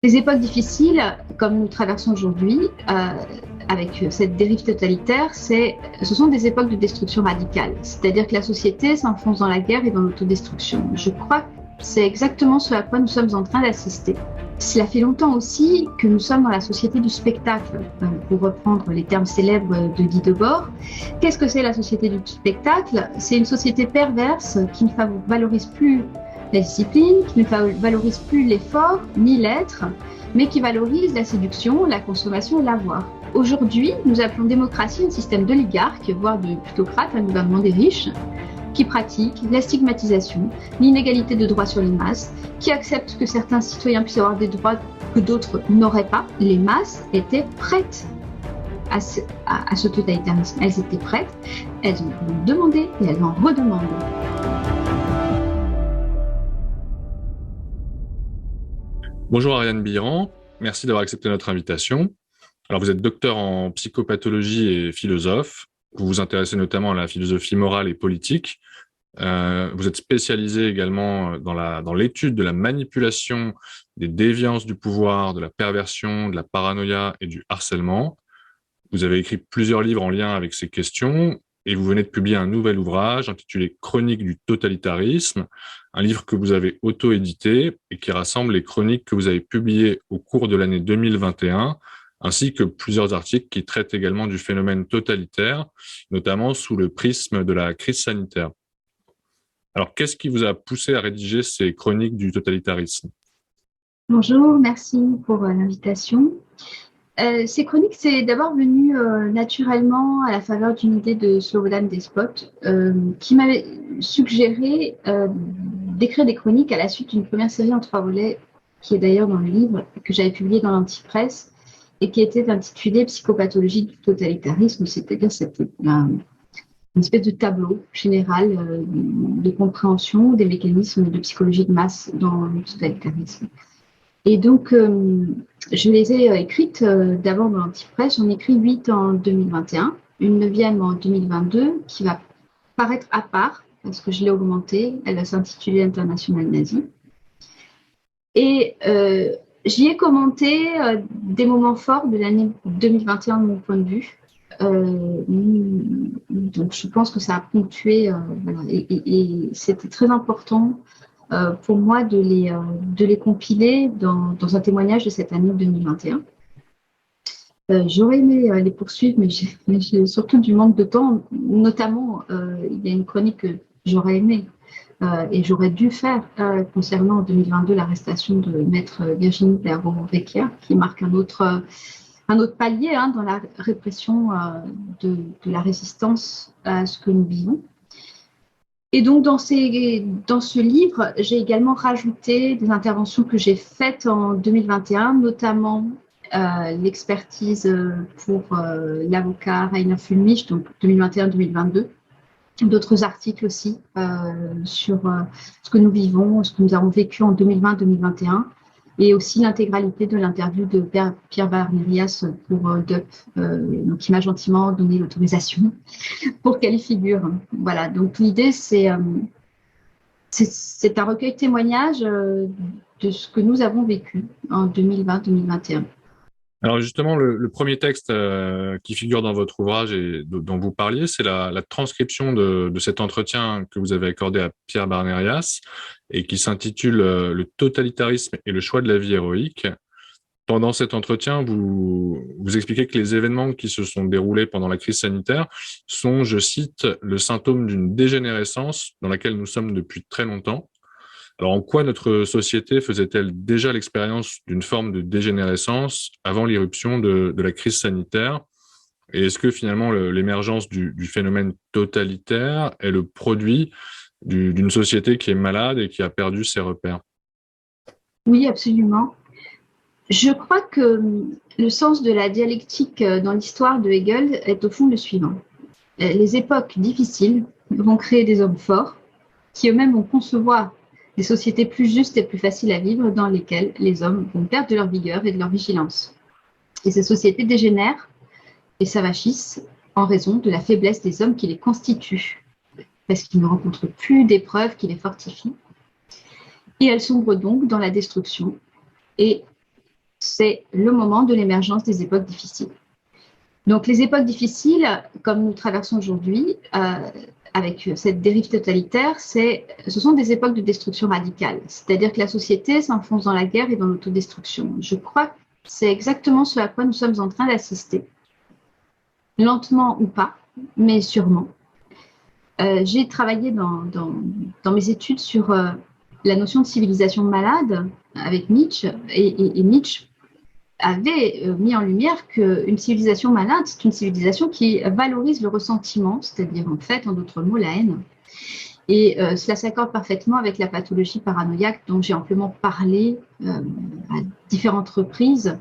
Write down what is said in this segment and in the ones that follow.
Les époques difficiles, comme nous traversons aujourd'hui, avec cette dérive totalitaire, ce sont des époques de destruction radicale. C'est-à-dire que la société s'enfonce dans la guerre et dans l'autodestruction. Je crois que c'est exactement ce à quoi nous sommes en train d'assister. Cela fait longtemps aussi que nous sommes dans la société du spectacle, pour reprendre les termes célèbres de Guy Debord. Qu'est-ce que c'est la société du spectacle? C'est une société perverse qui ne valorise plus la discipline, qui ne valorise plus l'effort ni l'être, mais qui valorise la séduction, la consommation et l'avoir. Aujourd'hui, nous appelons démocratie un système d'oligarques, voire de plutocrates, un gouvernement des riches, qui pratique la stigmatisation, l'inégalité de droits sur les masses, qui accepte que certains citoyens puissent avoir des droits que d'autres n'auraient pas. Les masses étaient prêtes à ce totalitarisme. Elles étaient prêtes, elles ont demandé et elles en redemandent. Bonjour Ariane Biran, merci d'avoir accepté notre invitation. Alors vous êtes docteur en psychopathologie et philosophe. Vous vous intéressez notamment à la philosophie morale et politique. Vous êtes spécialisé également dans l'étude de la manipulation, des déviances du pouvoir, de la perversion, de la paranoïa et du harcèlement. Vous avez écrit plusieurs livres en lien avec ces questions et vous venez de publier un nouvel ouvrage intitulé Chroniques du totalitarisme, un livre que vous avez auto-édité et qui rassemble les chroniques que vous avez publiées au cours de l'année 2021, ainsi que plusieurs articles qui traitent également du phénomène totalitaire, notamment sous le prisme de la crise sanitaire. Alors, qu'est-ce qui vous a poussé à rédiger ces chroniques du totalitarisme? Bonjour, merci pour l'invitation. Ces chroniques, c'est d'abord venu naturellement à la faveur d'une idée de Slobodan Despot qui m'avait suggéré d'écrire des chroniques à la suite d'une première série en 3 volets, qui est d'ailleurs dans le livre que j'avais publié dans l'Antipresse et qui était intitulé Psychopathologie du totalitarisme, c'est-à-dire c'était une espèce de tableau général de compréhension des mécanismes de psychologie de masse dans le totalitarisme. Et donc, je les ai écrites d'abord dans l'Antipresse. J'en ai écrit 8 en 2021, une neuvième en 2022 qui va paraître à part parce que je l'ai augmentée. Elle va s'intituler International Nazi. Et j'y ai commenté des moments forts de l'année 2021 de mon point de vue. Donc, je pense que ça a ponctué, voilà, et c'était très important pour moi de les compiler dans un témoignage de cette année 2021. J'aurais aimé les poursuivre, mais j'ai surtout du manque de temps. Notamment, il y a une chronique que j'aurais aimé et j'aurais dû faire concernant en 2022 l'arrestation de maître Virginie Perrault-Vecchia, qui marque un autre palier dans la répression de la résistance à ce que nous vivons. Et donc, dans ce livre, j'ai également rajouté des interventions que j'ai faites en 2021, notamment l'expertise pour l'avocat Rainer Fulmich, donc 2021-2022, d'autres articles aussi sur ce que nous vivons, ce que nous avons vécu en 2020-2021, et aussi l'intégralité de l'interview de Pierre Barnerias pour DUP, qui m'a gentiment donné l'autorisation pour qu'elle y figure. Voilà, donc l'idée, c'est un recueil de témoignages de ce que nous avons vécu en 2020-2021. Alors justement, le premier texte qui figure dans votre ouvrage et dont vous parliez, c'est la transcription de cet entretien que vous avez accordé à Pierre Barnerias et qui s'intitule Le totalitarisme et le choix de la vie héroïque. Pendant cet entretien, vous expliquez que les événements qui se sont déroulés pendant la crise sanitaire sont, je cite, le symptôme d'une dégénérescence dans laquelle nous sommes depuis très longtemps. Alors, en quoi notre société faisait-elle déjà l'expérience d'une forme de dégénérescence avant l'irruption de la crise sanitaire? Et est-ce que finalement l'émergence du phénomène totalitaire est le produit d'une société qui est malade et qui a perdu ses repères? Oui, absolument. Je crois que le sens de la dialectique dans l'histoire de Hegel est au fond le suivant. Les époques difficiles vont créer des hommes forts qui eux-mêmes vont concevoir des sociétés plus justes et plus faciles à vivre dans lesquelles les hommes vont perdre de leur vigueur et de leur vigilance. Et ces sociétés dégénèrent et s'avachissent en raison de la faiblesse des hommes qui les constituent, parce qu'ils ne rencontrent plus d'épreuves qui les fortifient. Et elles sombrent donc dans la destruction et c'est le moment de l'émergence des époques difficiles. Donc les époques difficiles, comme nous traversons aujourd'hui, avec cette dérive totalitaire, ce sont des époques de destruction radicale. C'est-à-dire que la société s'enfonce dans la guerre et dans l'autodestruction. Je crois que c'est exactement ce à quoi nous sommes en train d'assister. Lentement ou pas, mais sûrement. J'ai travaillé dans mes études sur la notion de civilisation malade avec Nietzsche, et Nietzsche avait mis en lumière qu'une civilisation malade, c'est une civilisation qui valorise le ressentiment, c'est-à-dire en fait, en d'autres mots, la haine. Et cela s'accorde parfaitement avec la pathologie paranoïaque dont j'ai amplement parlé à différentes reprises,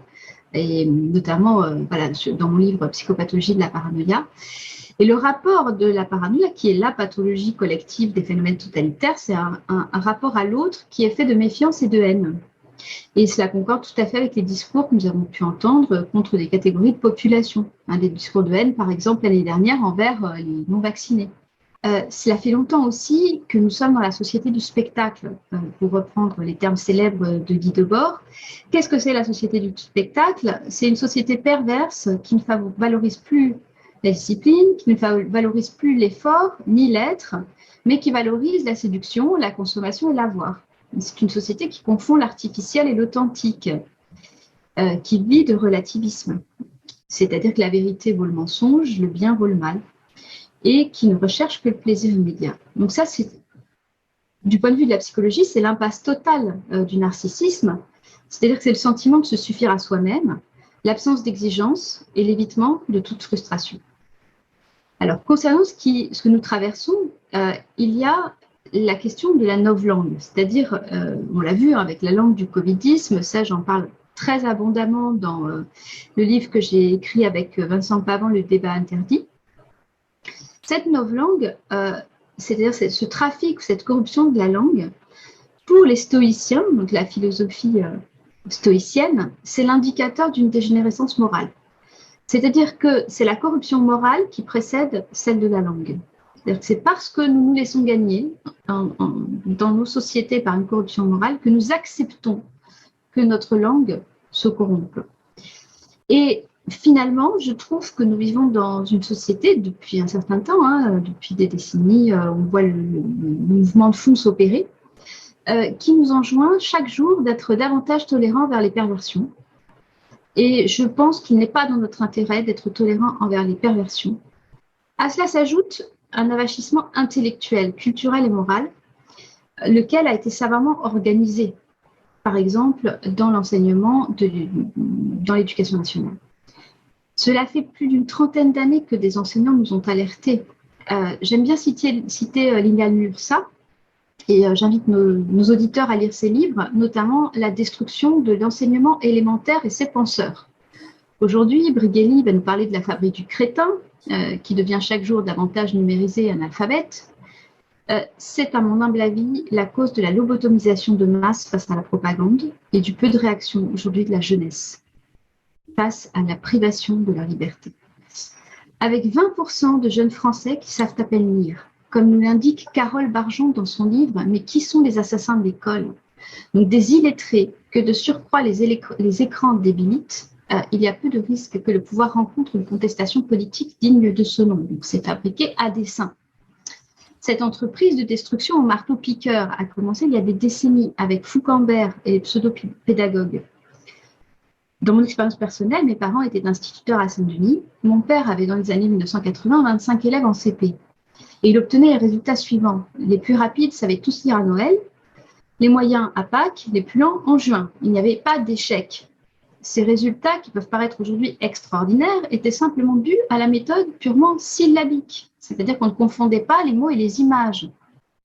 et notamment voilà, dans mon livre Psychopathologie de la paranoïa. Et le rapport de la paranoïa, qui est la pathologie collective des phénomènes totalitaires, c'est un rapport à l'autre qui est fait de méfiance et de haine. Et cela concorde tout à fait avec les discours que nous avons pu entendre contre des catégories de population. Des discours de haine, par exemple, l'année dernière, envers les non-vaccinés. Cela fait longtemps aussi que nous sommes dans la société du spectacle, pour reprendre les termes célèbres de Guy Debord. Qu'est-ce que c'est la société du spectacle? C'est une société perverse qui ne valorise plus la discipline, qui ne valorise plus l'effort ni l'être, mais qui valorise la séduction, la consommation et l'avoir. C'est une société qui confond l'artificiel et l'authentique, qui vit de relativisme. C'est-à-dire que la vérité vaut le mensonge, le bien vaut le mal, et qui ne recherche que le plaisir immédiat. Donc ça, c'est, du point de vue de la psychologie, c'est l'impasse totale du narcissisme, c'est-à-dire que c'est le sentiment de se suffire à soi-même, l'absence d'exigence et l'évitement de toute frustration. Alors, concernant ce que nous traversons, il y a la question de la novlangue, c'est-à-dire, on l'a vu avec la langue du covidisme, ça j'en parle très abondamment dans le livre que j'ai écrit avec Vincent Pavant, Le débat interdit. Cette novlangue, c'est-à-dire ce trafic, cette corruption de la langue, pour les stoïciens, donc la philosophie stoïcienne, c'est l'indicateur d'une dégénérescence morale. C'est-à-dire que c'est la corruption morale qui précède celle de la langue. C'est-à-dire que c'est parce que nous nous laissons gagner dans nos sociétés par une corruption morale que nous acceptons que notre langue se corrompe. Et finalement, je trouve que nous vivons dans une société depuis un certain temps, depuis des décennies, on voit le mouvement de fond s'opérer, qui nous enjoint chaque jour d'être davantage tolérants vers les perversions. Et je pense qu'il n'est pas dans notre intérêt d'être tolérant envers les perversions. À cela s'ajoute un avachissement intellectuel, culturel et moral, lequel a été savamment organisé, par exemple, dans l'enseignement, dans l'éducation nationale. Cela fait plus d'une trentaine d'années que des enseignants nous ont alertés. J'aime bien citer Liliane Mursa, et j'invite nos auditeurs à lire ses livres, notamment La destruction de l'enseignement élémentaire et ses penseurs. Aujourd'hui, Brigelli va nous parler de la fabrique du crétin, qui devient chaque jour davantage numérisé et analphabète. C'est, à mon humble avis, la cause de la lobotomisation de masse face à la propagande et du peu de réaction aujourd'hui de la jeunesse face à la privation de leur liberté. Avec 20% de jeunes Français qui savent à peine lire, comme nous l'indique Carole Barjon dans son livre « Mais qui sont les assassins de l'école ?» Donc des illettrés que de surcroît les écrans débilitent, il y a peu de risques que le pouvoir rencontre une contestation politique digne de ce nom. Donc c'est fabriqué à dessein. Cette entreprise de destruction au marteau-piqueur a commencé il y a des décennies avec Foucambert et les pseudo-pédagogues. Dans mon expérience personnelle, mes parents étaient instituteurs à Saint-Denis. Mon père avait dans les années 1980 25 élèves en CP. Et il obtenait les résultats suivants. Les plus rapides savaient tous lire à Noël, les moyens à Pâques, les plus lents en juin. Il n'y avait pas d'échec. Ces résultats, qui peuvent paraître aujourd'hui extraordinaires, étaient simplement dus à la méthode purement syllabique. C'est-à-dire qu'on ne confondait pas les mots et les images.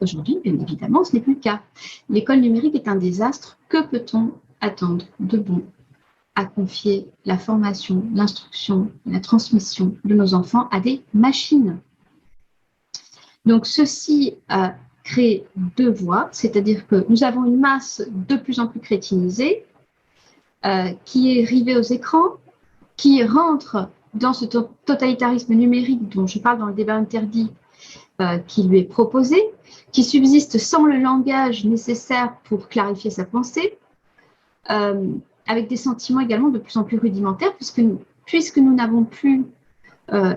Aujourd'hui, bien évidemment, ce n'est plus le cas. L'école numérique est un désastre. Que peut-on attendre de bon à confier la formation, l'instruction, la transmission de nos enfants à des machines? Donc, ceci crée deux voies, c'est-à-dire que nous avons une masse de plus en plus crétinisée qui est rivée aux écrans, qui rentre dans ce totalitarisme numérique dont je parle dans le débat interdit qui lui est proposé, qui subsiste sans le langage nécessaire pour clarifier sa pensée, avec des sentiments également de plus en plus rudimentaires, puisque nous n'avons plus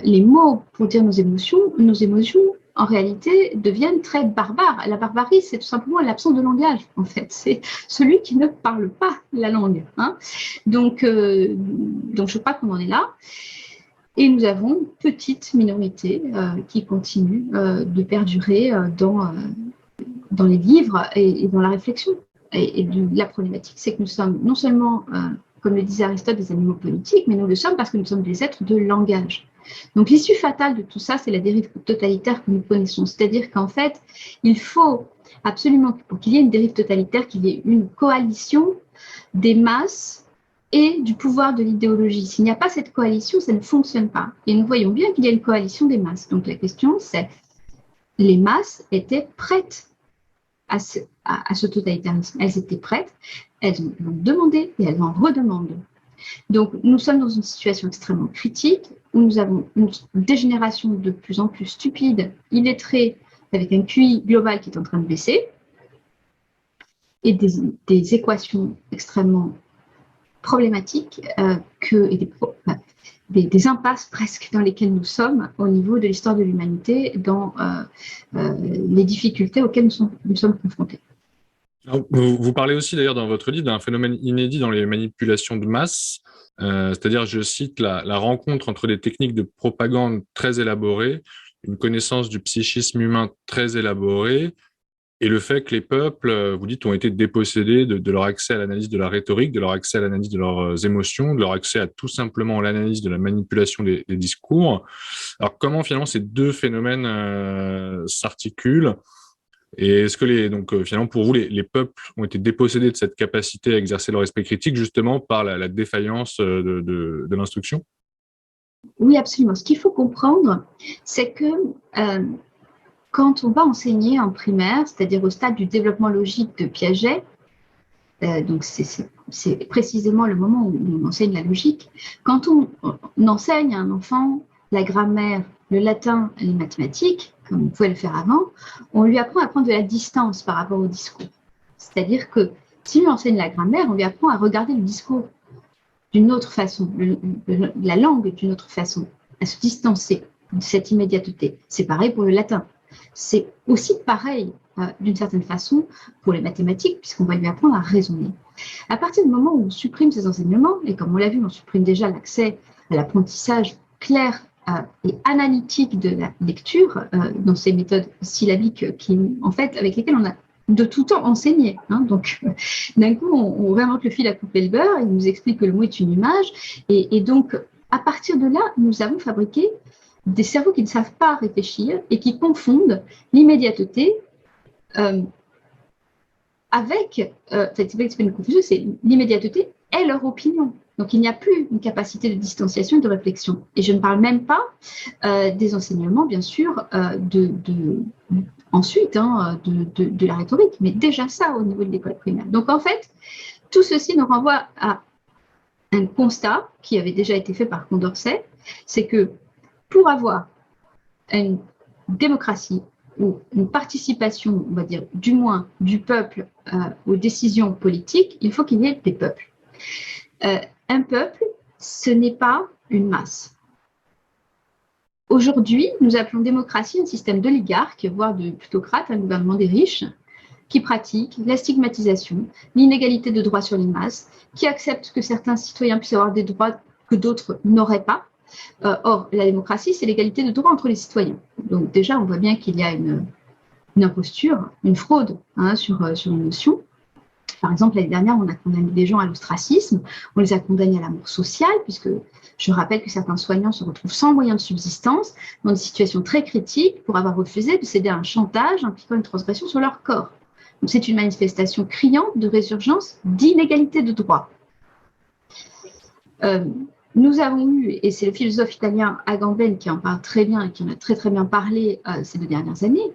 les mots pour dire nos émotions, en réalité, deviennent très barbares. La barbarie, c'est tout simplement l'absence de langage, en fait. C'est celui qui ne parle pas la langue. Hein. Donc, je crois qu'on en est là. Et nous avons une petite minorité qui continue de perdurer dans les livres et dans la réflexion. Et la problématique, c'est que nous sommes non seulement, comme le disait Aristote, des animaux politiques, mais nous le sommes parce que nous sommes des êtres de langage. Donc l'issue fatale de tout ça, c'est la dérive totalitaire que nous connaissons. C'est-à-dire qu'en fait, il faut absolument, pour qu'il y ait une dérive totalitaire, qu'il y ait une coalition des masses et du pouvoir de l'idéologie. S'il n'y a pas cette coalition, ça ne fonctionne pas. Et nous voyons bien qu'il y a une coalition des masses. Donc la question, c'est, les masses étaient prêtes à ce totalitarisme. Elles étaient prêtes, elles l'ont demandé et elles en redemandent. Donc, nous sommes dans une situation extrêmement critique où nous avons une dégénération de plus en plus stupide, illettrée, avec un QI global qui est en train de baisser et des équations extrêmement problématiques et des impasses presque dans lesquelles nous sommes au niveau de l'histoire de l'humanité, dans les difficultés auxquelles nous sommes confrontés. Alors, vous parlez aussi d'ailleurs dans votre livre d'un phénomène inédit dans les manipulations de masse, c'est-à-dire, je cite, la rencontre entre des techniques de propagande très élaborées, une connaissance du psychisme humain très élaborée, et le fait que les peuples, vous dites, ont été dépossédés de leur accès à l'analyse de la rhétorique, de leur accès à l'analyse de leurs émotions, de leur accès à tout simplement l'analyse de la manipulation des discours. Alors comment finalement ces deux phénomènes s'articulent? Et est-ce que finalement pour vous, les peuples ont été dépossédés de cette capacité à exercer leur esprit critique justement par la défaillance de l'instruction? Oui, absolument. Ce qu'il faut comprendre, c'est que quand on va enseigner en primaire, c'est-à-dire au stade du développement logique de Piaget, donc c'est précisément le moment où on enseigne la logique, quand on enseigne à un enfant la grammaire, le latin, les mathématiques, comme on pouvait le faire avant, on lui apprend à prendre de la distance par rapport au discours. C'est-à-dire que si on lui enseigne la grammaire, on lui apprend à regarder le discours d'une autre façon, la langue d'une autre façon, à se distancer de cette immédiateté. C'est pareil pour le latin. C'est aussi pareil, d'une certaine façon, pour les mathématiques, puisqu'on va lui apprendre à raisonner. À partir du moment où on supprime ces enseignements, et comme on l'a vu, on supprime déjà l'accès à l'apprentissage clair et analytique de la lecture dans ces méthodes syllabiques avec lesquelles on a de tout temps enseigné. Hein. Donc, d'un coup, on réinvente le fil à couper le beurre, il nous explique que le mot est une image, et donc, à partir de là, nous avons fabriqué des cerveaux qui ne savent pas réfléchir et qui confondent l'immédiateté avec, c'est pas une confusion, c'est l'immédiateté et leur opinion. Donc, il n'y a plus une capacité de distanciation et de réflexion. Et je ne parle même pas des enseignements, bien sûr, ensuite, de la rhétorique, mais déjà ça au niveau de l'école primaire. Donc, en fait, tout ceci nous renvoie à un constat qui avait déjà été fait par Condorcet, c'est que pour avoir une démocratie ou une participation, on va dire, du moins du peuple aux décisions politiques, il faut qu'il y ait des peuples. Un peuple, ce n'est pas une masse. Aujourd'hui, nous appelons démocratie un système d'oligarques, voire de plutocrates, un gouvernement des riches, qui pratique la stigmatisation, l'inégalité de droits sur les masses, qui accepte que certains citoyens puissent avoir des droits que d'autres n'auraient pas. Or, la démocratie, c'est l'égalité de droits entre les citoyens. Donc déjà, on voit bien qu'il y a une imposture, une fraude sur les notions. Par exemple, l'année dernière, on a condamné des gens à l'ostracisme, on les a condamnés à la mort sociale, puisque je rappelle que certains soignants se retrouvent sans moyens de subsistance, dans des situations très critiques, pour avoir refusé de céder à un chantage impliquant une transgression sur leur corps. Donc c'est une manifestation criante de résurgence d'inégalité de droits. Nous avons eu, et c'est le philosophe italien Agamben qui en parle très bien et qui en a très très bien parlé ces 2 dernières années,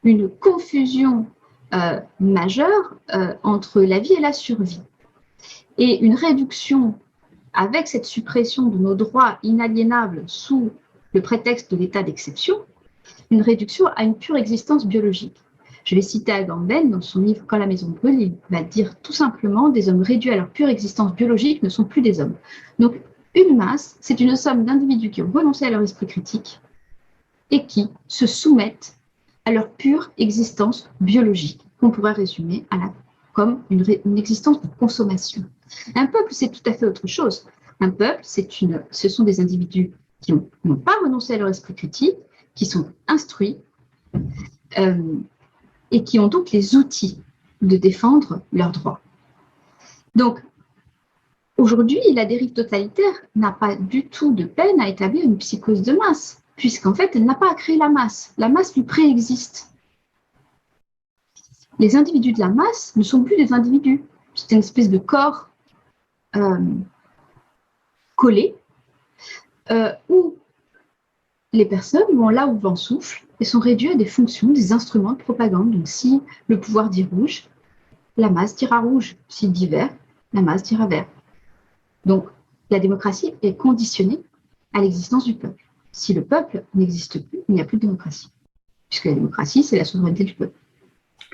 une confusion majeure entre la vie et la survie. Et une réduction, avec cette suppression de nos droits inaliénables sous le prétexte de l'état d'exception, une réduction à une pure existence biologique. Je vais citer Agamben dans son livre « Quand la maison brûle », il va dire tout simplement « Des hommes réduits à leur pure existence biologique ne sont plus des hommes ». Donc, une masse, c'est une somme d'individus qui ont renoncé à leur esprit critique et qui se soumettent à leur pure existence biologique, qu'on pourrait résumer comme une existence de consommation. Un peuple, c'est tout à fait autre chose. Un peuple, ce sont des individus qui n'ont pas renoncé à leur esprit critique, qui sont instruits et qui ont donc les outils de défendre leurs droits. Donc, aujourd'hui, la dérive totalitaire n'a pas du tout de peine à établir une psychose de masse, puisqu'en fait, elle n'a pas à créer la masse. La masse lui préexiste. Les individus de la masse ne sont plus des individus. C'est une espèce de corps collé où les personnes vont là où vent souffle et sont réduites à des fonctions, des instruments de propagande. Donc, si le pouvoir dit rouge, la masse dira rouge. S'il dit vert, la masse dira vert. Donc, la démocratie est conditionnée à l'existence du peuple. Si le peuple n'existe plus, il n'y a plus de démocratie. Puisque la démocratie, c'est la souveraineté du peuple.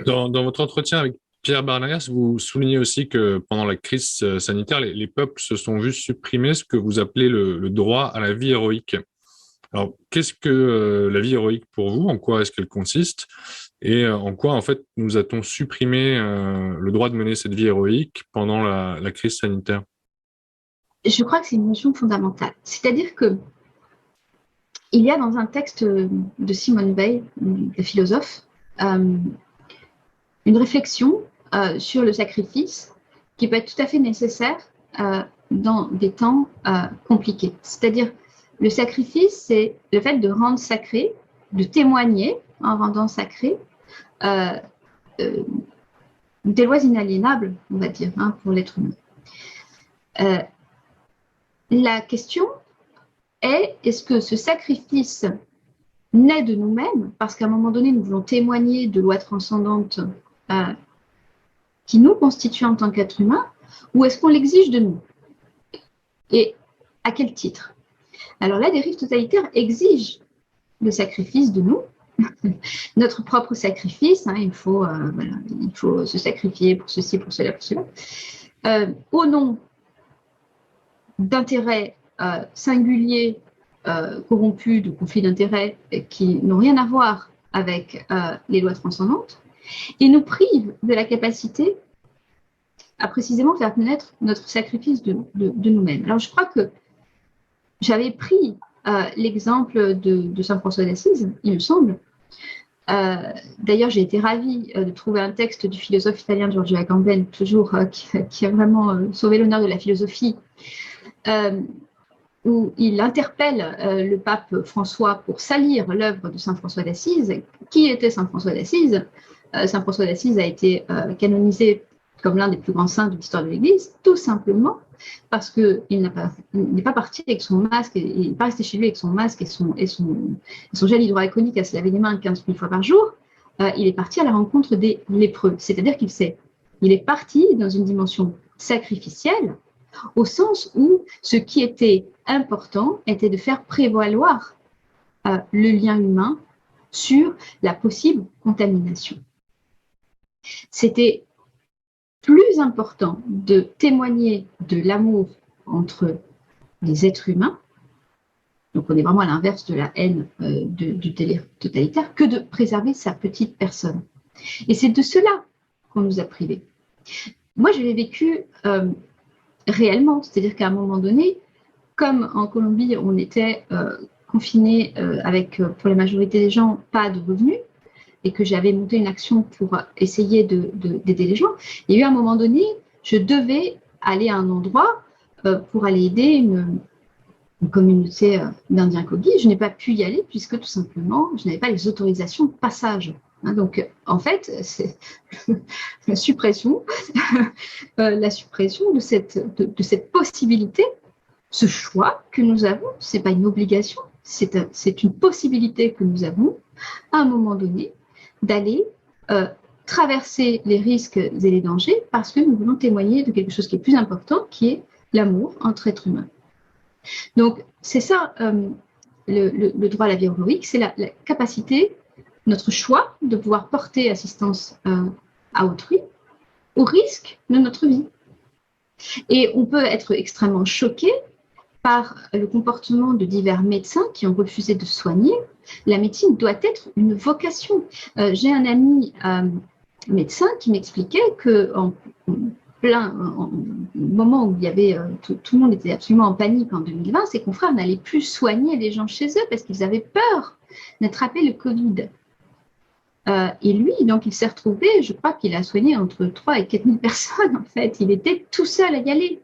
Dans votre entretien avec Pierre Barnaglas, vous soulignez aussi que pendant la crise sanitaire, les peuples se sont vus supprimer ce que vous appelez le droit à la vie héroïque. Alors, qu'est-ce que la vie héroïque pour vous? En quoi est-ce qu'elle consiste? Et en quoi, en fait, nous a-t-on supprimé le droit de mener cette vie héroïque pendant la crise sanitaire? Je crois que c'est une notion fondamentale. C'est-à-dire que il y a dans un texte de Simone Weil, la philosophe, une réflexion sur le sacrifice qui peut être tout à fait nécessaire dans des temps compliqués. C'est-à-dire, le sacrifice, c'est le fait de rendre sacré, de témoigner en rendant sacré des lois inaliénables, on va dire, pour l'être humain. La question est, est-ce que ce sacrifice naît de nous-mêmes, parce qu'à un moment donné, nous voulons témoigner de lois transcendantes qui nous constituent en tant qu'êtres humains, ou est-ce qu'on l'exige de nous? Et à quel titre? Alors la dérive totalitaire exige le sacrifice de nous, notre propre sacrifice, il faut se sacrifier pour ceci, pour cela, pour cela, au nom d'intérêts singuliers, corrompus, de conflits d'intérêts qui n'ont rien à voir avec les lois transcendantes, et nous prive de la capacité à précisément faire connaître notre sacrifice de nous-mêmes. Alors je crois que j'avais pris l'exemple de Saint François d'Assise, il me semble. D'ailleurs, j'ai été ravie de trouver un texte du philosophe italien Giorgio Agamben, toujours qui a vraiment sauvé l'honneur de la philosophie, où il interpelle le pape François pour salir l'œuvre de Saint François d'Assise. Qui était Saint François d'Assise? Saint François d'Assise a été canonisé comme l'un des plus grands saints de l'histoire de l'Église, tout simplement parce qu'il n'est pas parti avec son masque, il n'est pas resté chez lui avec son masque et son gel hydroalcoolique à se laver les mains 15 000 fois par jour. Il est parti à la rencontre des lépreux. C'est-à-dire il est parti dans une dimension sacrificielle, au sens où ce qui était important était de faire prévaloir le lien humain sur la possible contamination. C'était plus important de témoigner de l'amour entre les êtres humains, donc on est vraiment à l'inverse de la haine du délire totalitaire, que de préserver sa petite personne. Et c'est de cela qu'on nous a privés. Moi, je l'ai vécu réellement, c'est-à-dire qu'à un moment donné, comme en Colombie, on était confinés avec, pour la majorité des gens, pas de revenus, et que j'avais monté une action pour essayer d'aider les gens, il y a eu un moment donné, je devais aller à un endroit pour aller aider une communauté d'Indiens Kogi. Je n'ai pas pu y aller puisque tout simplement, je n'avais pas les autorisations de passage. Donc, en fait, c'est la suppression de cette possibilité, ce choix que nous avons, ce n'est pas une obligation, c'est une possibilité que nous avons à un moment donné d'aller traverser les risques et les dangers parce que nous voulons témoigner de quelque chose qui est plus important, qui est l'amour entre êtres humains. Donc, c'est ça, le droit à la vie héroïque, c'est la capacité notre choix de pouvoir porter assistance à autrui au risque de notre vie. Et on peut être extrêmement choqué par le comportement de divers médecins qui ont refusé de soigner. La médecine doit être une vocation. J'ai un ami médecin qui m'expliquait qu'en au moment où il y avait tout le monde était absolument en panique en 2020, ses confrères n'allaient plus soigner les gens chez eux parce qu'ils avaient peur d'attraper le Covid. Et lui, donc, il s'est retrouvé, je crois qu'il a soigné entre 3 et 4 000 personnes, en fait. Il était tout seul à y aller.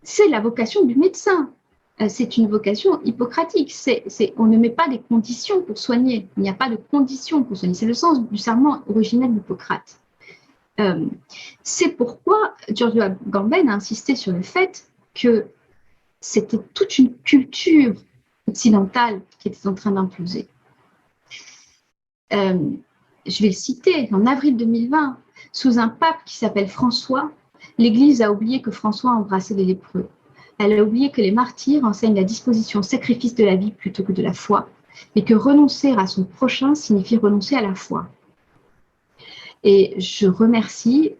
C'est la vocation du médecin. C'est une vocation hippocratique. On ne met pas des conditions pour soigner. Il n'y a pas de conditions pour soigner. C'est le sens du serment originel d'Hippocrate. C'est pourquoi Giorgio Agamben a insisté sur le fait que c'était toute une culture occidentale qui était en train d'imploser. Je vais le citer, en avril 2020, sous un pape qui s'appelle François, l'Église a oublié que François embrassait les lépreux. Elle a oublié que les martyrs enseignent la disposition au sacrifice de la vie plutôt que de la foi, et que renoncer à son prochain signifie renoncer à la foi. Et je remercie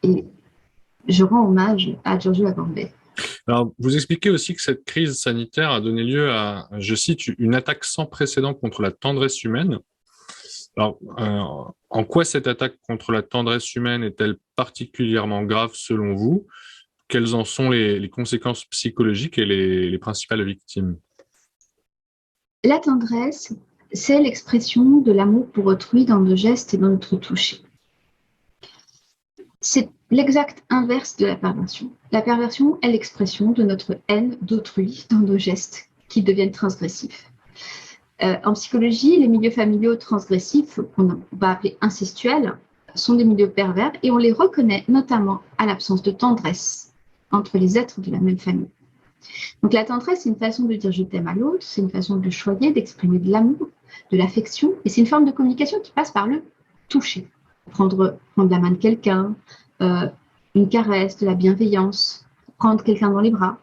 et je rends hommage à Giorgio Agamben. Alors, vous expliquez aussi que cette crise sanitaire a donné lieu à, je cite, une attaque sans précédent contre la tendresse humaine. Alors, en quoi cette attaque contre la tendresse humaine est-elle particulièrement grave selon vous? Quelles en sont les conséquences psychologiques et les principales victimes? La tendresse, c'est l'expression de l'amour pour autrui dans nos gestes et dans notre toucher. C'est l'exact inverse de la perversion. La perversion est l'expression de notre haine d'autrui dans nos gestes qui deviennent transgressifs. En psychologie, les milieux familiaux transgressifs, qu'on va appeler incestuels, sont des milieux pervers et on les reconnaît notamment à l'absence de tendresse entre les êtres de la même famille. Donc la tendresse, c'est une façon de dire je t'aime à l'autre, c'est une façon de choyer, d'exprimer de l'amour, de l'affection, et c'est une forme de communication qui passe par le toucher. Prendre la main de quelqu'un, une caresse, de la bienveillance, prendre quelqu'un dans les bras.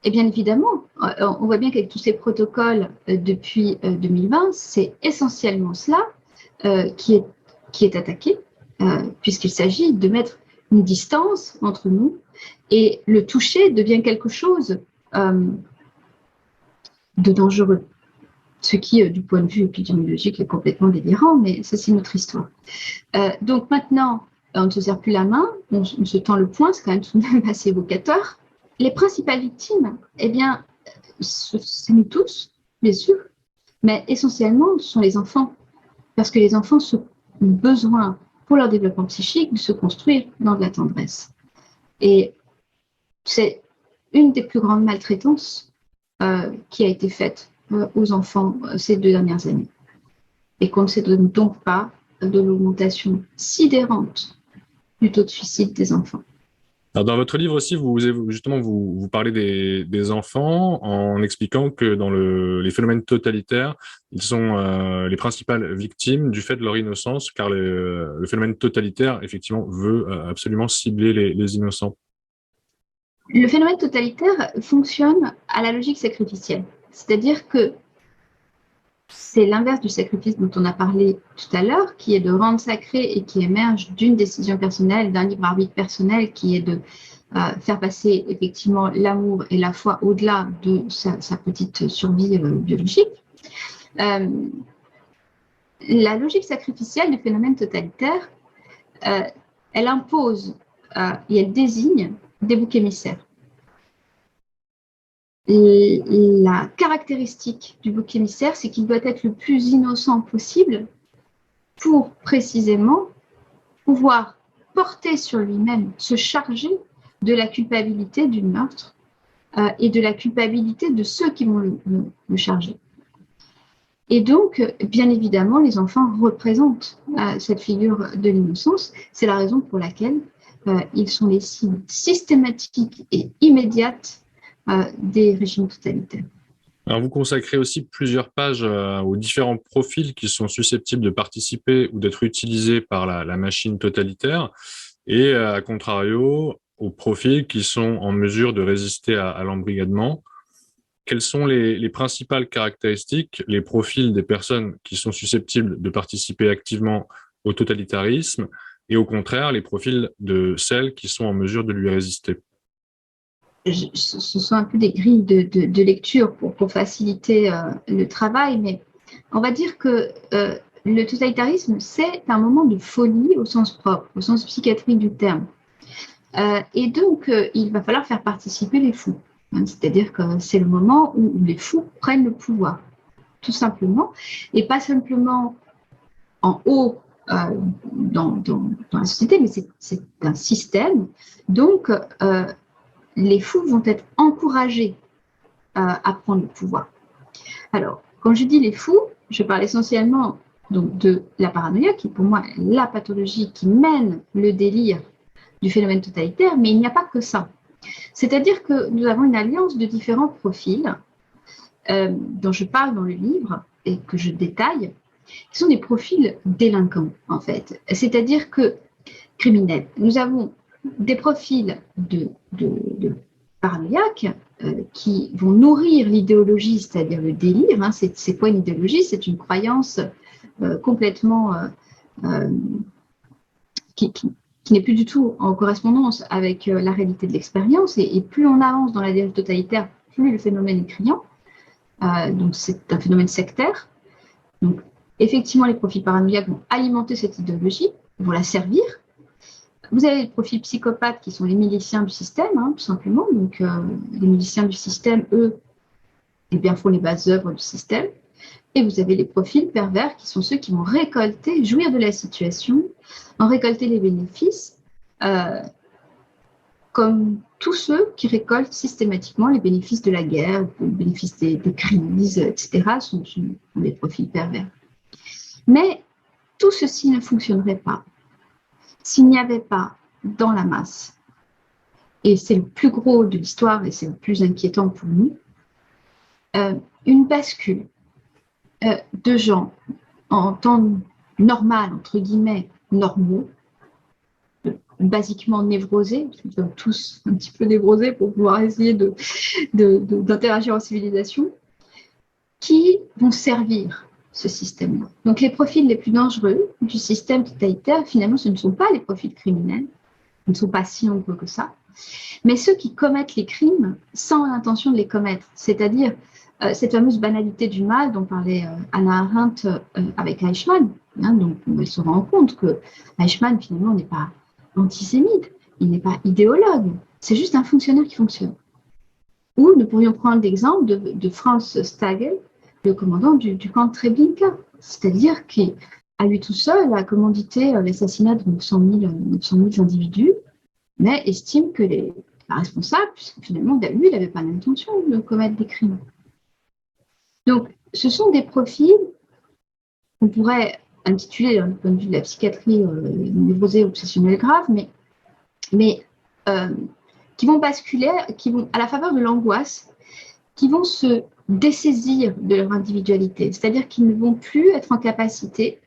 Et bien évidemment, on voit bien qu'avec tous ces protocoles depuis 2020, c'est essentiellement cela qui est attaqué, puisqu'il s'agit de mettre une distance entre nous et le toucher devient quelque chose de dangereux. Ce qui, du point de vue épidémiologique, est complètement délirant, mais ça, c'est une autre histoire. Donc maintenant, on ne se serre plus la main, on se tend le poing, c'est quand même tout de même assez évocateur. Les principales victimes, eh bien, c'est nous tous, bien sûr, mais essentiellement, ce sont les enfants. Parce que les enfants ont besoin, pour leur développement psychique, de se construire dans de la tendresse. Et c'est une des plus grandes maltraitances qui a été faite aux enfants ces 2 dernières années. Et qu'on ne s'étonne donc pas de l'augmentation sidérante du taux de suicide des enfants. Alors dans votre livre aussi, vous parlez des enfants en expliquant que dans les phénomènes totalitaires, ils sont les principales victimes du fait de leur innocence, car le phénomène totalitaire, effectivement, veut absolument cibler les innocents. Le phénomène totalitaire fonctionne à la logique sacrificielle. C'est-à-dire que c'est l'inverse du sacrifice dont on a parlé tout à l'heure, qui est de rendre sacré et qui émerge d'une décision personnelle, d'un libre arbitre personnel, qui est de faire passer effectivement l'amour et la foi au-delà de sa petite survie biologique. La logique sacrificielle du phénomène totalitaire, elle impose et elle désigne des boucs émissaires. La caractéristique du bouc émissaire, c'est qu'il doit être le plus innocent possible pour précisément pouvoir porter sur lui-même, se charger de la culpabilité du meurtre et de la culpabilité de ceux qui vont le charger. Et donc, bien évidemment, les enfants représentent cette figure de l'innocence. C'est la raison pour laquelle ils sont les cibles systématiques et immédiates des régimes totalitaires. Alors, vous consacrez aussi plusieurs pages aux différents profils qui sont susceptibles de participer ou d'être utilisés par la machine totalitaire et, à contrario, aux profils qui sont en mesure de résister à l'embrigadement. quelles sont les principales caractéristiques, les profils des personnes qui sont susceptibles de participer activement au totalitarisme et au contraire les profils de celles qui sont en mesure de lui résister? Ce sont un peu des grilles de lecture pour faciliter le travail, mais on va dire que le totalitarisme, c'est un moment de folie au sens propre, au sens psychiatrique du terme. Et donc, il va falloir faire participer les fous. Hein, c'est-à-dire que c'est le moment où les fous prennent le pouvoir, tout simplement, et pas simplement en haut dans la société, mais c'est un système. Donc, les fous vont être encouragés à prendre le pouvoir. Alors, quand je dis les fous, je parle essentiellement donc, de la paranoïa, qui pour moi est la pathologie qui mène le délire du phénomène totalitaire, mais il n'y a pas que ça. C'est-à-dire que nous avons une alliance de différents profils dont je parle dans le livre et que je détaille, qui sont des profils délinquants, en fait. C'est-à-dire que criminels. Nous avons des profils de paranoïaques qui vont nourrir l'idéologie, c'est-à-dire le délire. Hein. C'est quoi une idéologie? C'est une croyance complètement qui n'est plus du tout en correspondance avec la réalité de l'expérience. Et plus on avance dans la dérive totalitaire, plus le phénomène est criant. Donc c'est un phénomène sectaire. Donc effectivement, les profils paranoïaques vont alimenter cette idéologie, vont la servir. Vous avez les profils psychopathes qui sont les miliciens du système, hein, tout simplement. Donc les miliciens du système, eux, eh bien, font les bases œuvres du système. Et vous avez les profils pervers qui sont ceux qui vont récolter, jouir de la situation, en récolter les bénéfices, comme tous ceux qui récoltent systématiquement les bénéfices de la guerre, les bénéfices des crises, etc., sont des profils pervers. Mais tout ceci ne fonctionnerait pas s'il n'y avait pas dans la masse, et c'est le plus gros de l'histoire et c'est le plus inquiétant pour nous, une bascule de gens en temps normal, entre guillemets, normaux, basiquement névrosés, parce que nous sommes tous un petit peu névrosés pour pouvoir essayer d'interagir en civilisation, qui vont servir ce système-là. Donc les profils les plus dangereux du système totalitaire, finalement, ce ne sont pas les profils criminels, ils ne sont pas si nombreux que ça, mais ceux qui commettent les crimes sans l'intention de les commettre, c'est-à-dire cette fameuse banalité du mal dont parlait Hannah Arendt avec Eichmann. Hein, donc elle se rend compte que Eichmann, finalement, n'est pas antisémite, il n'est pas idéologue, c'est juste un fonctionnaire qui fonctionne. Ou nous pourrions prendre l'exemple de Franz Stagel, le commandant du camp de Treblinka, c'est-à-dire qui, à lui tout seul, a commandité l'assassinat de 900 000 individus, mais estime que les responsables, puisque finalement, lui, il n'avait pas l'intention de commettre des crimes. Donc, ce sont des profils qu'on pourrait intituler, d'un point de vue de la psychiatrie, névrosée obsessionnelle grave, mais qui vont basculer, qui vont, à la faveur de l'angoisse, qui vont se dessaisir de leur individualité, c'est-à-dire qu'ils ne vont plus être en capacité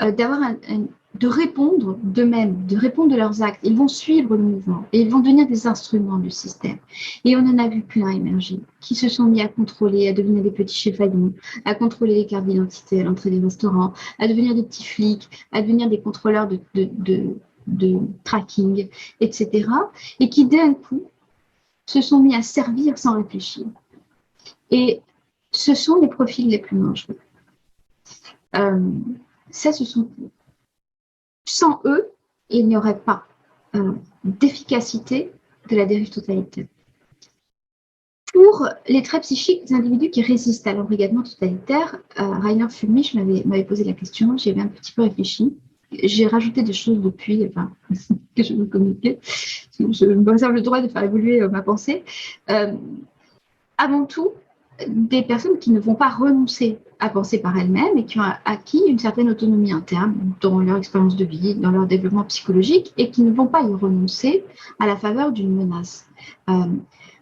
de répondre d'eux-mêmes, de répondre de leurs actes. Ils vont suivre le mouvement et ils vont devenir des instruments du système. Et on en a vu plein émerger, qui se sont mis à contrôler, à devenir des petits chefaillons, à contrôler les cartes d'identité à l'entrée des restaurants, à devenir des petits flics, à devenir des contrôleurs de tracking, etc. Et qui d'un coup se sont mis à servir sans réfléchir. Et ce sont les profils les plus dangereux. Ça, ce sont sans eux, il n'y aurait pas d'efficacité de la dérive totalitaire. Pour les traits psychiques des individus qui résistent à l'embrigadement totalitaire, Rainer Fulmich m'avait posé la question, j'y avais un petit peu réfléchi. J'ai rajouté des choses depuis, que je veux communiquer. Je me réserve le droit de faire évoluer ma pensée. Avant tout, des personnes qui ne vont pas renoncer à penser par elles-mêmes et qui ont acquis une certaine autonomie interne dans leur expérience de vie, dans leur développement psychologique et qui ne vont pas y renoncer à la faveur d'une menace.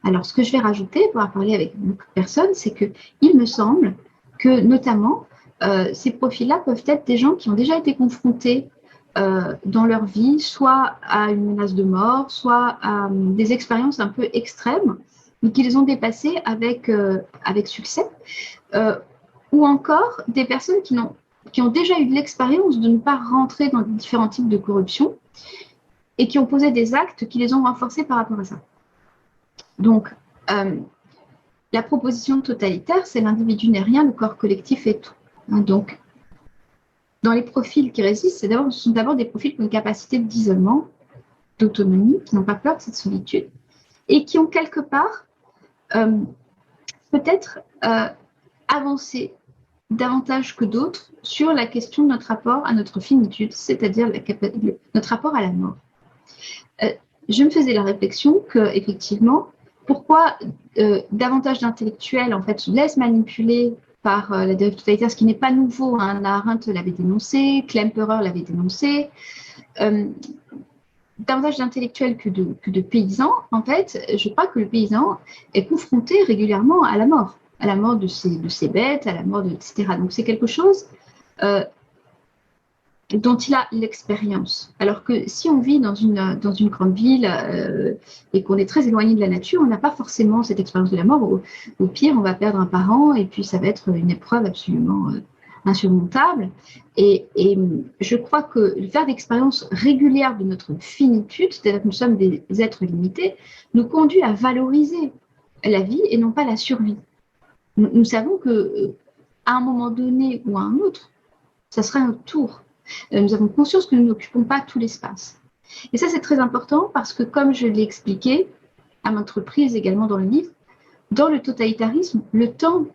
Alors, ce que je vais rajouter pour avoir parlé avec beaucoup de personnes, c'est qu'il me semble que notamment ces profils-là peuvent être des gens qui ont déjà été confrontés dans leur vie, soit à une menace de mort, soit à des expériences un peu extrêmes mais qui les ont dépassés avec succès, ou encore des personnes qui ont déjà eu de l'expérience de ne pas rentrer dans différents types de corruption et qui ont posé des actes qui les ont renforcés par rapport à ça. Donc, la proposition totalitaire, c'est l'individu n'est rien, le corps collectif est tout. Donc, dans les profils qui résistent, ce sont d'abord des profils qui ont une capacité d'isolement, d'autonomie, qui n'ont pas peur de cette solitude et qui ont quelque part peut-être avancé davantage que d'autres sur la question de notre rapport à notre finitude, c'est-à-dire notre rapport à la mort. Je me faisais la réflexion que, effectivement, pourquoi davantage d'intellectuels en fait se laissent manipuler par la dérive totalitaire, ce qui n'est pas nouveau. Hannah Arendt l'avait dénoncé, Klemperer l'avait dénoncé. Davantage d'intellectuels que de paysans, en fait, je crois que le paysan est confronté régulièrement à la mort de ses bêtes, à la mort etc. Donc c'est quelque chose dont il a l'expérience. Alors que si on vit dans une grande ville et qu'on est très éloigné de la nature, on n'a pas forcément cette expérience de la mort. Au pire, on va perdre un parent et puis ça va être une épreuve absolument insurmontable. Et je crois que le faire d'expérience régulière de notre finitude, c'est-à-dire que nous sommes des êtres limités, nous conduit à valoriser la vie et non pas la survie. Nous savons qu'à un moment donné ou à un autre, ça sera notre tour. Nous avons conscience que nous n'occupons pas tout l'espace. Et ça, c'est très important parce que, comme je l'ai expliqué à maintes reprises également dans le livre, dans le totalitarisme, le temps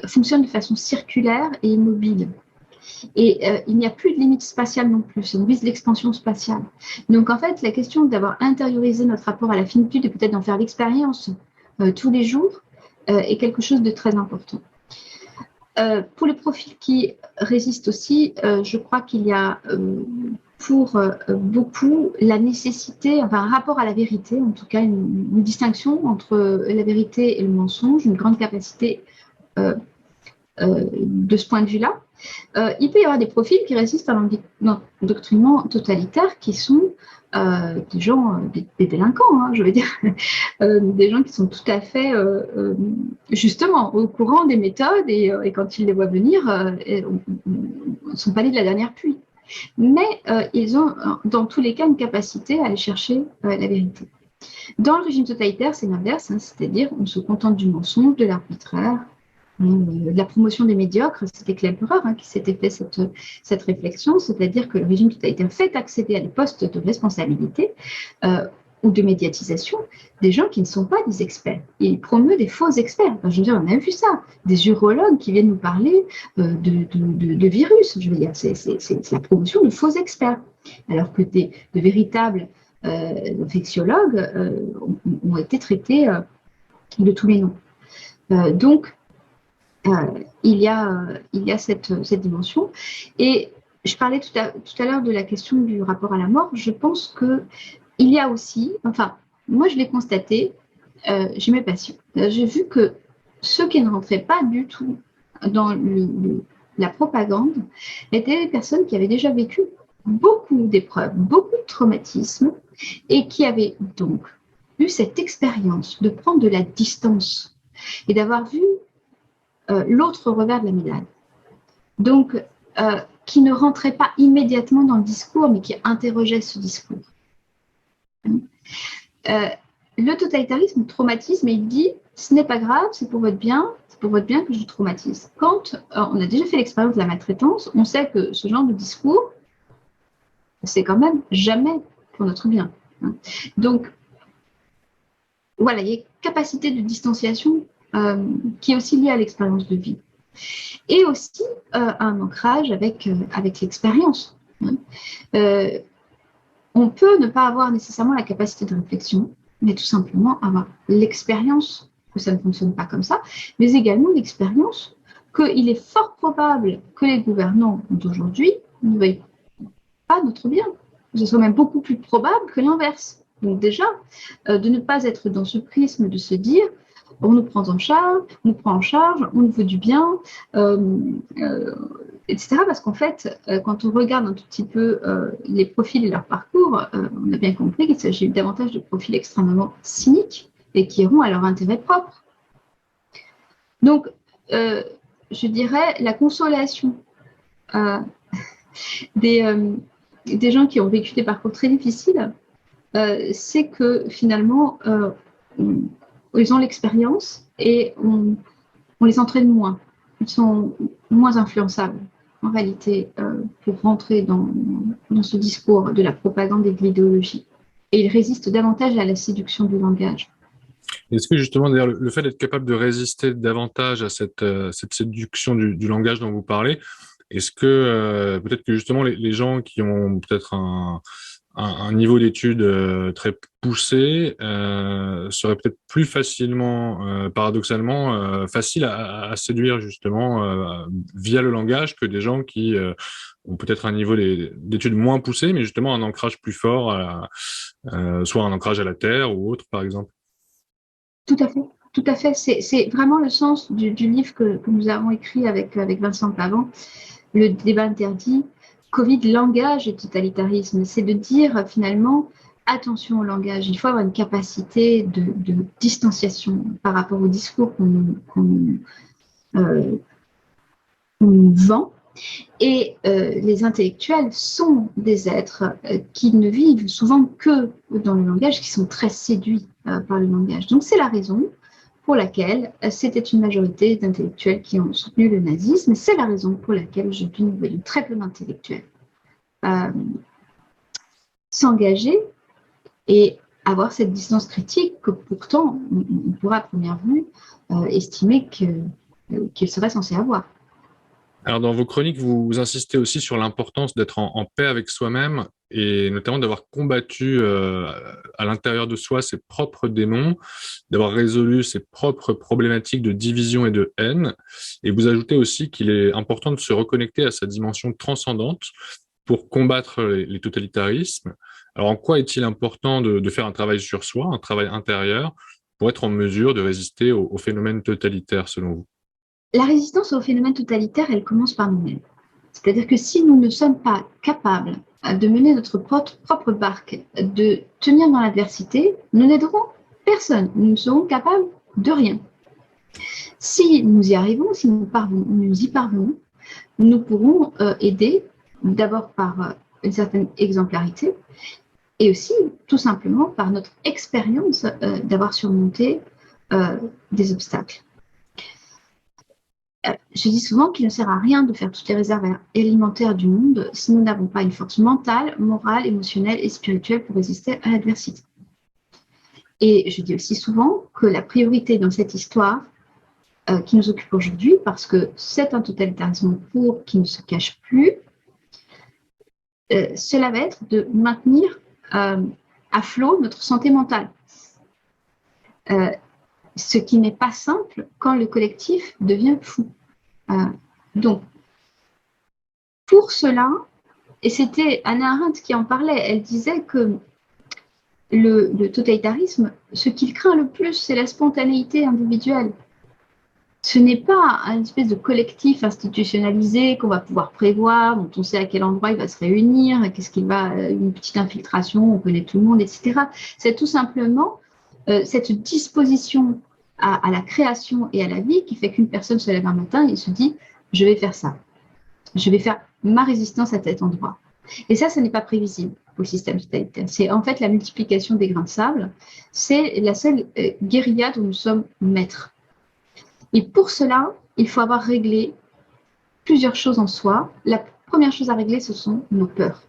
fonctionne de façon circulaire et immobile. Et il n'y a plus de limite spatiale non plus, on vise l'expansion spatiale. Donc en fait, la question d'avoir intériorisé notre rapport à la finitude et peut-être d'en faire l'expérience tous les jours est quelque chose de très important. Pour les profils qui résistent aussi, je crois qu'il y a pour beaucoup la nécessité, enfin un rapport à la vérité, en tout cas une distinction entre la vérité et le mensonge, une grande capacité de ce point de vue-là. Il peut y avoir des profils qui résistent à l'endoctrinement totalitaire qui sont des gens, des délinquants, hein, je veux dire, des gens qui sont tout à fait justement au courant des méthodes et quand ils les voient venir, ne sont pas allés de la dernière pluie. Mais ils ont dans tous les cas une capacité à aller chercher la vérité. Dans le régime totalitaire, c'est l'inverse, hein, c'est-à-dire on se contente du mensonge, de l'arbitraire, de la promotion des médiocres. C'était Klemperer qui s'était fait cette réflexion, c'est-à-dire que le régime totalitaire fait accéder à des postes de responsabilité ou de médiatisation des gens qui ne sont pas des experts. Il promeut des faux experts. Enfin, je veux dire, on a vu ça, des urologues qui viennent nous parler de virus. Je veux dire, c'est la promotion de faux experts, alors que de véritables infectiologues ont été traités de tous les noms. Donc, il y a cette dimension. Et je parlais tout à l'heure de la question du rapport à la mort. Je pense qu'il y a aussi, enfin, moi je l'ai constaté, j'ai mes patients. J'ai vu que ceux qui ne rentraient pas du tout dans la propagande étaient des personnes qui avaient déjà vécu beaucoup d'épreuves, beaucoup de traumatismes et qui avaient donc eu cette expérience de prendre de la distance et d'avoir vu l'autre revers de la médaille. Donc, qui ne rentrait pas immédiatement dans le discours, mais qui interrogeait ce discours. Le totalitarisme traumatise, mais il dit ce n'est pas grave, c'est pour votre bien que je traumatise. Quand on a déjà fait l'expérience de la maltraitance, on sait que ce genre de discours, c'est quand même jamais pour notre bien. Donc, voilà, il y a une capacité de distanciation qui est aussi lié à l'expérience de vie. Et aussi un ancrage avec l'expérience. On peut ne pas avoir nécessairement la capacité de réflexion, mais tout simplement avoir l'expérience que ça ne fonctionne pas comme ça, mais également l'expérience qu'il est fort probable que les gouvernants d'aujourd'hui ne veuillent pas notre bien. Ce soit même beaucoup plus probable que l'inverse. Donc déjà, de ne pas être dans ce prisme de se dire on nous prend en charge, on nous veut du bien, etc. Parce qu'en fait, quand on regarde un tout petit peu les profils et leur parcours, on a bien compris qu'il s'agit davantage de profils extrêmement cyniques et qui iront à leur intérêt propre. Donc, je dirais la consolation des gens qui ont vécu des parcours très difficiles, c'est que finalement, ils ont l'expérience et on les entraîne moins. Ils sont moins influençables, en réalité, pour rentrer dans ce discours de la propagande et de l'idéologie. Et ils résistent davantage à la séduction du langage. Est-ce que justement, d'ailleurs, le fait d'être capable de résister davantage à cette séduction du langage dont vous parlez, est-ce que peut-être que justement les gens qui ont peut-être un niveau d'études très poussé serait peut-être plus facilement, paradoxalement, facile à séduire justement via le langage que des gens qui ont peut-être un niveau d'études moins poussé, mais justement un ancrage plus fort, soit un ancrage à la terre ou autre, par exemple. Tout à fait. Tout à fait. C'est vraiment le sens du livre que nous avons écrit avec Vincent Pavant, Le débat interdit, Covid, langage et totalitarisme. C'est de dire finalement, attention au langage. Il faut avoir une capacité de distanciation par rapport au discours qu'on vend. Et les intellectuels sont des êtres qui ne vivent souvent que dans le langage, qui sont très séduits par le langage. Donc c'est la raison pour laquelle c'était une majorité d'intellectuels qui ont soutenu le nazisme, et c'est la raison pour laquelle aujourd'hui nous voyons très peu d'intellectuels s'engager et avoir cette distance critique que pourtant on pourrait à première vue estimer qu'il serait censé avoir. Alors, dans vos chroniques, vous insistez aussi sur l'importance d'être en paix avec soi-même et notamment d'avoir combattu à l'intérieur de soi ses propres démons, d'avoir résolu ses propres problématiques de division et de haine. Et vous ajoutez aussi qu'il est important de se reconnecter à sa dimension transcendante pour combattre les totalitarismes. Alors, en quoi est-il important de faire un travail sur soi, un travail intérieur, pour être en mesure de résister aux phénomènes totalitaires, selon vous? La résistance au phénomène totalitaire, elle commence par nous-mêmes. C'est-à-dire que si nous ne sommes pas capables de mener notre propre barque, de tenir dans l'adversité, nous n'aiderons personne. Nous ne serons capables de rien. Si nous y arrivons, si nous y parvenons, nous pourrons aider d'abord par une certaine exemplarité et aussi tout simplement par notre expérience d'avoir surmonté des obstacles. Je dis souvent qu'il ne sert à rien de faire toutes les réserves alimentaires du monde si nous n'avons pas une force mentale, morale, émotionnelle et spirituelle pour résister à l'adversité. Et je dis aussi souvent que la priorité dans cette histoire qui nous occupe aujourd'hui, parce que c'est un totalitarisme court qui ne se cache plus, cela va être de maintenir à flot notre santé mentale. Ce qui n'est pas simple quand le collectif devient fou. Donc, pour cela, et c'était Hannah Arendt qui en parlait, elle disait que le totalitarisme, ce qu'il craint le plus, c'est la spontanéité individuelle. Ce n'est pas une espèce de collectif institutionnalisé qu'on va pouvoir prévoir, dont on sait à quel endroit il va se réunir, une petite infiltration, on connaît tout le monde, etc. C'est tout simplement cette disposition à la création et à la vie qui fait qu'une personne se lève un matin et se dit « je vais faire ça, je vais faire ma résistance à cet endroit ». Et ça n'est pas prévisible pour le système totalitaire. C'est en fait la multiplication des grains de sable. C'est la seule guérilla dont nous sommes maîtres. Et pour cela, il faut avoir réglé plusieurs choses en soi. La première chose à régler, ce sont nos peurs.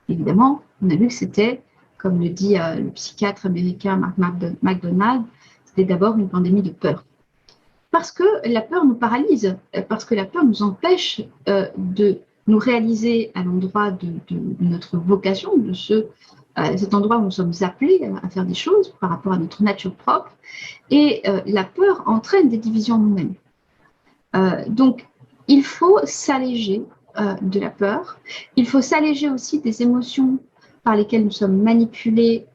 Évidemment, on a vu que c'était, comme le dit le psychiatre américain Mark McDonald, c'était d'abord une pandémie de peur. Parce que la peur nous paralyse, parce que la peur nous empêche de nous réaliser à l'endroit de notre vocation, de cet endroit où nous sommes appelés à faire des choses par rapport à notre nature propre. Et la peur entraîne des divisions en nous-mêmes. Donc, il faut s'alléger de la peur. Il faut s'alléger aussi des émotions par lesquelles nous sommes manipulés,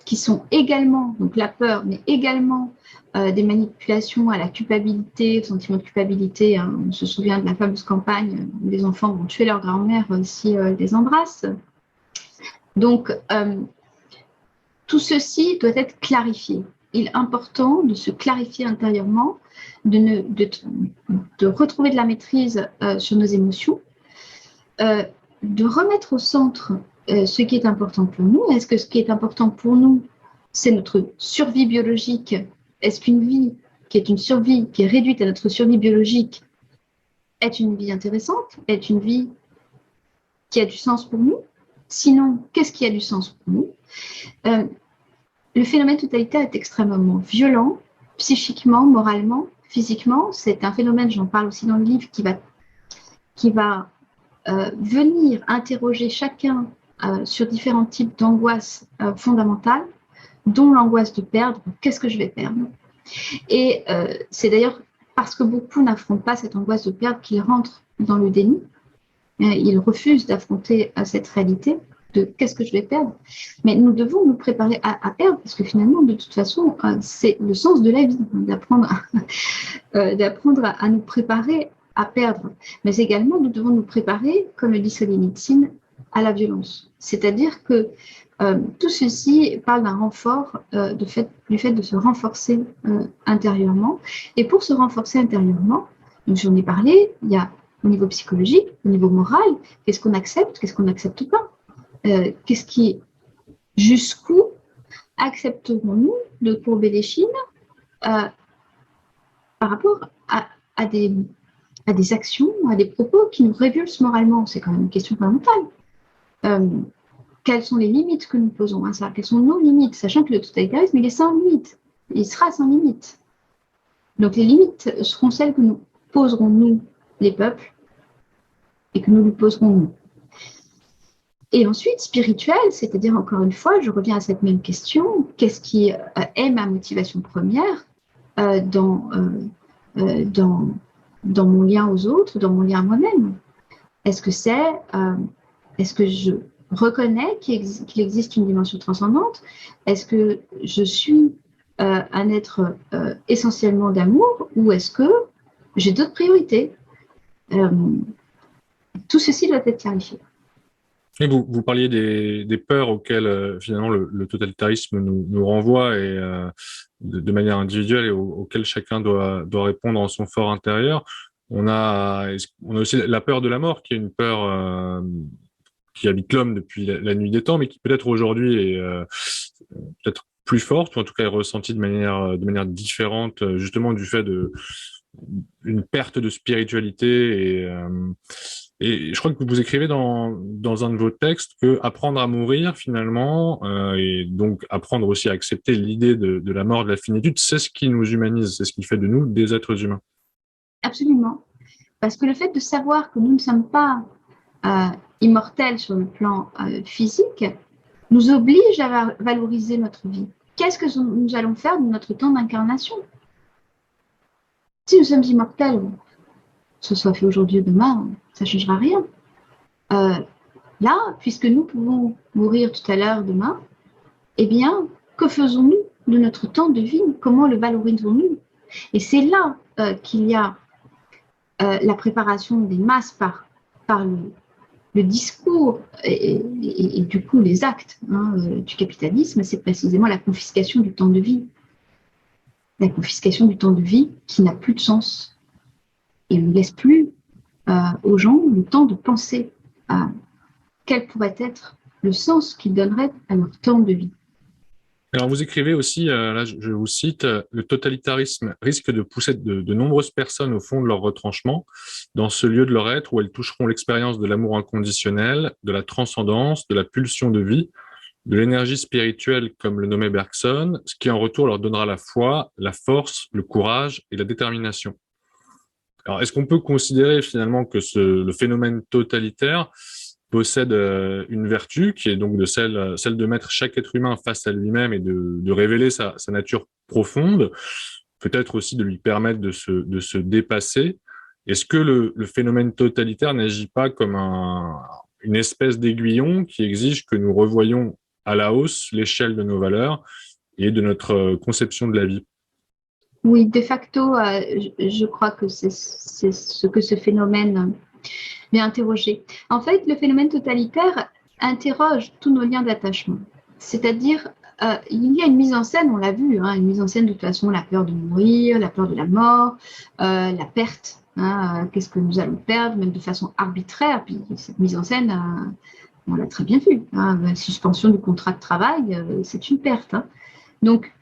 qui sont également, donc la peur, mais également des manipulations à la culpabilité, au sentiment de culpabilité. Hein. On se souvient de la fameuse campagne où les enfants vont tuer leur grand-mère si elles les embrassent. Donc, tout ceci doit être clarifié. il est important de se clarifier intérieurement, de retrouver de la maîtrise sur nos émotions, de remettre au centre ce qui est important pour nous. Est-ce que ce qui est important pour nous, c'est notre survie biologique? Est-ce qu'une vie qui est une survie, qui est réduite à notre survie biologique, est une vie intéressante? Est une vie qui a du sens pour nous? Sinon, qu'est-ce qui a du sens pour nous? Le phénomène totalitaire est extrêmement violent, psychiquement, moralement, physiquement. C'est un phénomène, j'en parle aussi dans le livre, qui va venir interroger chacun sur différents types d'angoisses fondamentales, dont l'angoisse de perdre. Qu'est-ce que je vais perdre? Et c'est d'ailleurs parce que beaucoup n'affrontent pas cette angoisse de perdre qu'ils rentrent dans le déni. Ils refusent d'affronter cette réalité de qu'est-ce que je vais perdre. Mais nous devons nous préparer à perdre, parce que finalement, de toute façon, c'est le sens de la vie, d'apprendre à nous préparer à perdre. Mais également, nous devons nous préparer, comme le dit Solzhenitsyn, à la violence. C'est-à-dire que tout ceci parle d'un renfort, du fait de se renforcer intérieurement. Et pour se renforcer intérieurement, donc j'en ai parlé, il y a au niveau psychologique, au niveau moral, qu'est-ce qu'on accepte, qu'est-ce qu'on n'accepte pas, jusqu'où accepterons-nous de courber l'échine par rapport à des actions, à des propos qui nous révulsent moralement. C'est quand même une question fondamentale. Quelles sont les limites que nous posons à ça? Quelles sont nos limites? Sachant que le totalitarisme, il est sans limite. Il sera sans limite. Donc les limites seront celles que nous poserons, nous, les peuples, et que nous lui poserons, nous. Et ensuite, spirituel, c'est-à-dire, encore une fois, je reviens à cette même question, qu'est-ce qui est ma motivation première dans mon lien aux autres, dans mon lien à moi-même? Est-ce que je reconnais qu'il existe une dimension transcendante? Est-ce que je suis un être essentiellement d'amour, ou est-ce que j'ai d'autres priorités? Tout ceci doit être clarifié. Et vous parliez des peurs auxquelles finalement le totalitarisme nous renvoie, et de manière individuelle, et auxquelles chacun doit répondre en son fort intérieur. On a aussi la peur de la mort, qui est une peur qui habite l'homme depuis la nuit des temps, mais qui peut-être aujourd'hui est peut-être plus forte, ou en tout cas est ressentie de manière différente, justement du fait d'une perte de spiritualité. Et je crois que vous écrivez dans un de vos textes que apprendre à mourir, finalement, et donc apprendre aussi à accepter l'idée de la mort, de la finitude, c'est ce qui nous humanise, c'est ce qui fait de nous des êtres humains. Absolument. Parce que le fait de savoir que nous ne sommes pas immortels sur le plan physique nous oblige à valoriser notre vie. Qu'est-ce que nous allons faire de notre temps d'incarnation? Si nous sommes immortels, que ce soit fait aujourd'hui ou demain, ça ne changera rien. Là, puisque nous pouvons mourir tout à l'heure, demain, eh bien, que faisons-nous de notre temps de vie? Comment le valorisons-nous? Et c'est là qu'il y a la préparation des masses par le discours et du coup les actes du capitalisme, c'est précisément la confiscation du temps de vie. La confiscation du temps de vie qui n'a plus de sens. Et ne laisse plus aux gens le temps de penser à quel pourrait être le sens qu'ils donneraient à leur temps de vie. Alors vous écrivez aussi, là je vous cite, le totalitarisme risque de pousser de nombreuses personnes au fond de leur retranchement, dans ce lieu de leur être où elles toucheront l'expérience de l'amour inconditionnel, de la transcendance, de la pulsion de vie, de l'énergie spirituelle comme le nommait Bergson, ce qui en retour leur donnera la foi, la force, le courage et la détermination. Alors est-ce qu'on peut considérer finalement que le phénomène totalitaire possède une vertu qui est donc celle de mettre chaque être humain face à lui-même et de révéler sa nature profonde, peut-être aussi de lui permettre de se dépasser? Est-ce que le phénomène totalitaire n'agit pas comme une espèce d'aiguillon qui exige que nous revoyions à la hausse l'échelle de nos valeurs et de notre conception de la vie? Oui, de facto, je crois que c'est ce que ce phénomène vient interroger. En fait, le phénomène totalitaire interroge tous nos liens d'attachement. C'est-à-dire, il y a une mise en scène, on l'a vu, hein, une mise en scène de toute façon, la peur de mourir, la peur de la mort, la perte. Hein, qu'est-ce que nous allons perdre, même de façon arbitraire. Puis cette mise en scène, on l'a très bien vu. Hein, la suspension du contrat de travail, c'est une perte. Hein. Donc,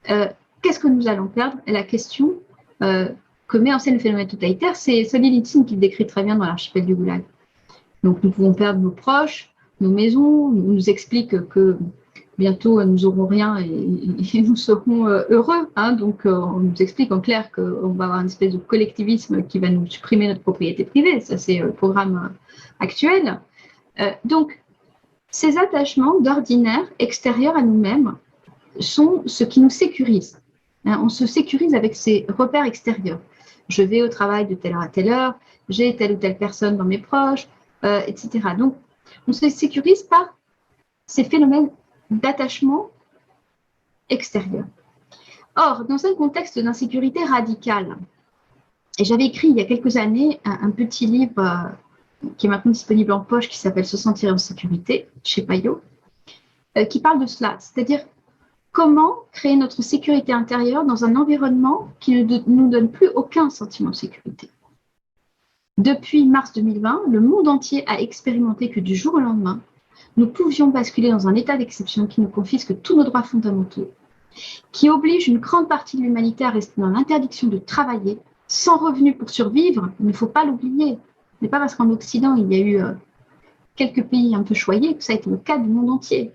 qu'est-ce que nous allons perdre? Et la question que met en scène le phénomène totalitaire, c'est Solzhenitsyn qui le décrit très bien dans l'archipel du Goulag. Donc, nous pouvons perdre nos proches, nos maisons. On nous explique que bientôt, nous n'aurons rien et nous serons heureux. Hein. Donc, on nous explique en clair qu'on va avoir une espèce de collectivisme qui va nous supprimer notre propriété privée. Ça, c'est le programme actuel. Donc, ces attachements d'ordinaire extérieurs à nous-mêmes sont ce qui nous sécurise. Hein. On se sécurise avec ces repères extérieurs. Je vais au travail de telle heure à telle heure, j'ai telle ou telle personne dans mes proches, etc. Donc, on se sécurise par ces phénomènes d'attachement extérieur. Or, dans un contexte d'insécurité radicale, et j'avais écrit il y a quelques années un petit livre qui est maintenant disponible en poche, qui s'appelle Se sentir en sécurité, chez Payot, qui parle de cela, c'est-à-dire comment créer notre sécurité intérieure dans un environnement qui ne nous donne plus aucun sentiment de sécurité. Depuis mars 2020, le monde entier a expérimenté que du jour au lendemain, nous pouvions basculer dans un état d'exception qui nous confisque tous nos droits fondamentaux, qui oblige une grande partie de l'humanité à rester dans l'interdiction de travailler, sans revenus pour survivre. Il ne faut pas l'oublier. Ce n'est pas parce qu'en Occident, il y a eu quelques pays un peu choyés que ça a été le cas du monde entier.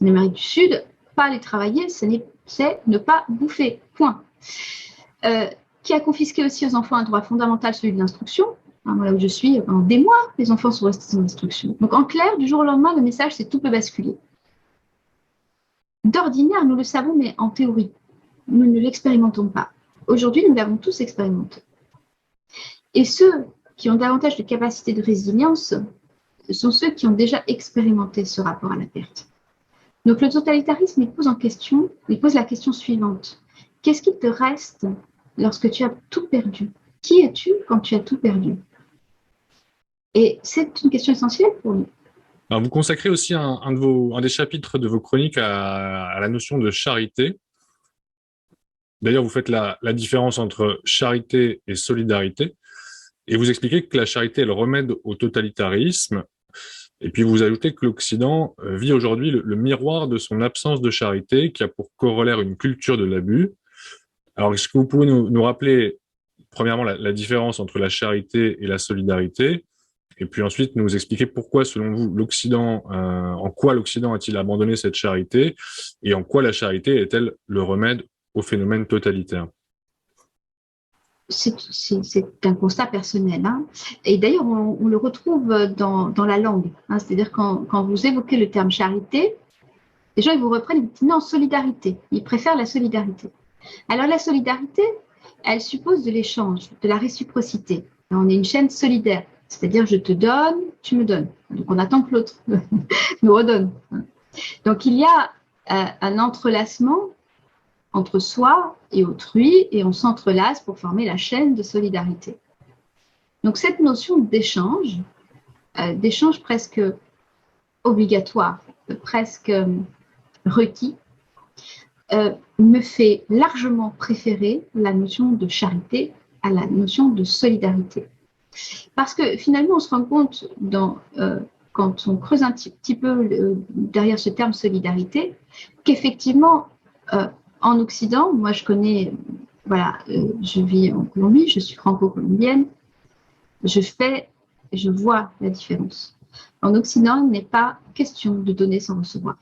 En Amérique du Sud, pas aller travailler, c'est ne pas bouffer. Point. Qui a confisqué aussi aux enfants un droit fondamental, celui de l'instruction. Là où je suis, pendant des mois, les enfants sont restés sans instruction. Donc en clair, du jour au lendemain, le message, c'est tout peut basculer. D'ordinaire, nous le savons, mais en théorie, nous ne l'expérimentons pas. Aujourd'hui, nous l'avons tous expérimenté. Et ceux qui ont davantage de capacité de résilience sont ceux qui ont déjà expérimenté ce rapport à la perte. Donc le totalitarisme, il pose la question suivante. Qu'est-ce qui te reste lorsque tu as tout perdu? Qui es-tu quand tu as tout perdu? Et c'est une question essentielle pour nous. Alors, vous consacrez aussi un des chapitres de vos chroniques à la notion de charité. D'ailleurs, vous faites la différence entre charité et solidarité. Et vous expliquez que la charité est le remède au totalitarisme. Et puis vous ajoutez que l'Occident vit aujourd'hui le miroir de son absence de charité, qui a pour corollaire une culture de l'abus. Alors, est-ce que vous pouvez nous rappeler, premièrement, la différence entre la charité et la solidarité, et puis ensuite nous expliquer pourquoi, selon vous, en quoi l'Occident a-t-il abandonné cette charité, et en quoi la charité est-elle le remède au phénomène totalitaire? C'est un constat personnel. Hein. Et d'ailleurs, on le retrouve dans la langue. Hein. C'est-à-dire quand vous évoquez le terme charité, les gens ils vous reprennent, ils disent non, solidarité. Ils préfèrent la solidarité. Alors la solidarité, elle suppose de l'échange, de la réciprocité. On est une chaîne solidaire. C'est-à-dire je te donne, tu me donnes. Donc on attend que l'autre nous redonne. Donc il y a un entrelacement entre soi et autrui, et on s'entrelace pour former la chaîne de solidarité. Donc cette notion d'échange presque obligatoire, presque requis, me fait largement préférer la notion de charité à la notion de solidarité. Parce que finalement, on se rend compte, quand on creuse un petit peu derrière ce terme solidarité, qu'effectivement, en Occident, moi je connais, je vis en Colombie, je suis franco-colombienne, je vois la différence. En Occident, il n'est pas question de donner sans recevoir.